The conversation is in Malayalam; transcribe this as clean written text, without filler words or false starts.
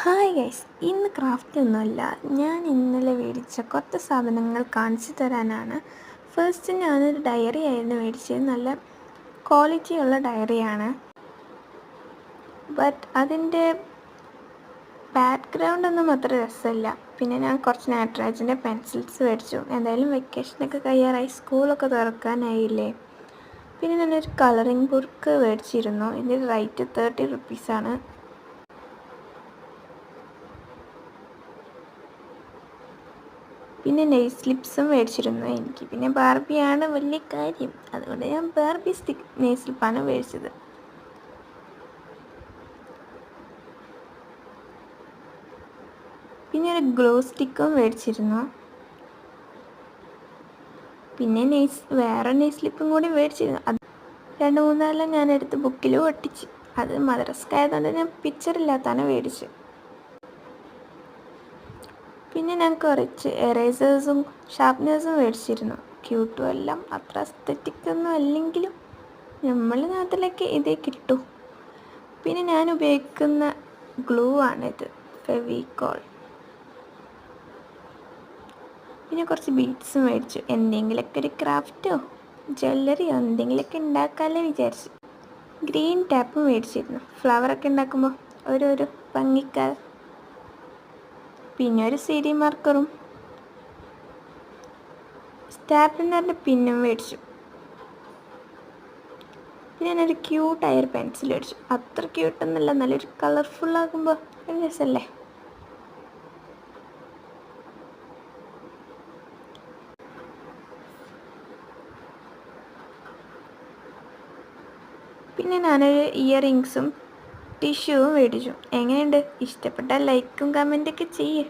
ഹായ് ഗൈസ്, ഇന്ന് ക്രാഫ്റ്റ് ഒന്നുമല്ല. ഞാൻ ഇന്നലെ മേടിച്ച കുറച്ച് സാധനങ്ങൾ കാണിച്ചു തരാനാണ്. ഫസ്റ്റ് ഞാനൊരു ഡയറി ആയിരുന്നു മേടിച്ചത്. നല്ല ക്വാളിറ്റിയുള്ള ഡയറിയാണ്. ബട്ട് അതിൻ്റെ ബാക്ക്ഗ്രൗണ്ട് ഒന്നും അത്ര രസമില്ല. പിന്നെ ഞാൻ കുറച്ച് നാട്രാജിൻ്റെ പെൻസിൽസ് മേടിച്ചു. എന്തായാലും വെക്കേഷനൊക്കെ കഴിയാറായി, സ്കൂളൊക്കെ തുറക്കാനായില്ലേ. പിന്നെ ഞാനൊരു കളറിംഗ് ബുക്ക് മേടിച്ചിരുന്നു. ഇതിൻ്റെ റേറ്റ് 30 റുപ്പീസാണ്. പിന്നെ നെയിൽ സ്ലിപ്സും മേടിച്ചിരുന്നു. എനിക്ക് പിന്നെ ബാർബിയാണ് വലിയ കാര്യം, അതുകൊണ്ട് ഞാൻ ബാർബി നെയിൽ സ്ലിപ്പാണ് മേടിച്ചത്. പിന്നെ ഒരു ഗ്ലൂ സ്റ്റിക്കും മേടിച്ചിരുന്നു. പിന്നെ വേറെ നെയിൽ സ്ലിപ്പും കൂടി മേടിച്ചിരുന്നു. അത് 2-3 ഞാനെടുത്ത് ബുക്കിലും ഒട്ടിച്ച്. അത് മദ്രസക്കായതുകൊണ്ട് ഞാൻ പിക്ചറില്ലാത്താണ് മേടിച്ചത്. പിന്നെ ഞാൻ കുറച്ച് എറേസേഴ്സും ഷാർപ്നേഴ്സും മേടിച്ചിരുന്നു. ക്യൂട്ടും എല്ലാം അത്ര അസ്തറ്റിക്കൊന്നും അല്ലെങ്കിലും നമ്മളെ നാട്ടിലൊക്കെ ഇതേ കിട്ടൂ. പിന്നെ ഞാൻ ഉപയോഗിക്കുന്ന ഗ്ലൂ ആണിത്, ഫെവിക്കോൾ. പിന്നെ കുറച്ച് ബീഡ്സ് മേടിച്ചു. എന്തെങ്കിലുമൊക്കെ ഒരു ക്രാഫ്റ്റോ ജ്വല്ലറിയോ എന്തെങ്കിലുമൊക്കെ ഉണ്ടാക്കാമല്ലോ വിചാരിച്ചു. ഗ്രീൻ ടാപ്പ് മേടിച്ചിരുന്നു, ഫ്ലവറൊക്കെ ഉണ്ടാക്കുമ്പോൾ ഓരോരോ ഭംഗിക്കാർ. പിന്നെ ഒരു CD മാർക്കറും സ്റ്റാപ്ലിനറിൻ്റെ പിന്നും മേടിച്ചു. പിന്നെ ഞാനൊരു ക്യൂട്ടായൊരു പെൻസിൽ മേടിച്ചു. അത്ര ക്യൂട്ടൊന്നുമല്ല, നല്ലൊരു കളർഫുള്ളാകുമ്പോൾ ഒരു രസമല്ലേ. പിന്നെ ഞാനൊരു ഇയറിങ്സും ടിഷ്യൂവും മേടിച്ചു. എങ്ങനെയുണ്ട്? ഇഷ്ടപ്പെട്ടാൽ ലൈക്കും കമൻറ്റൊക്കെ ചെയ്യേ.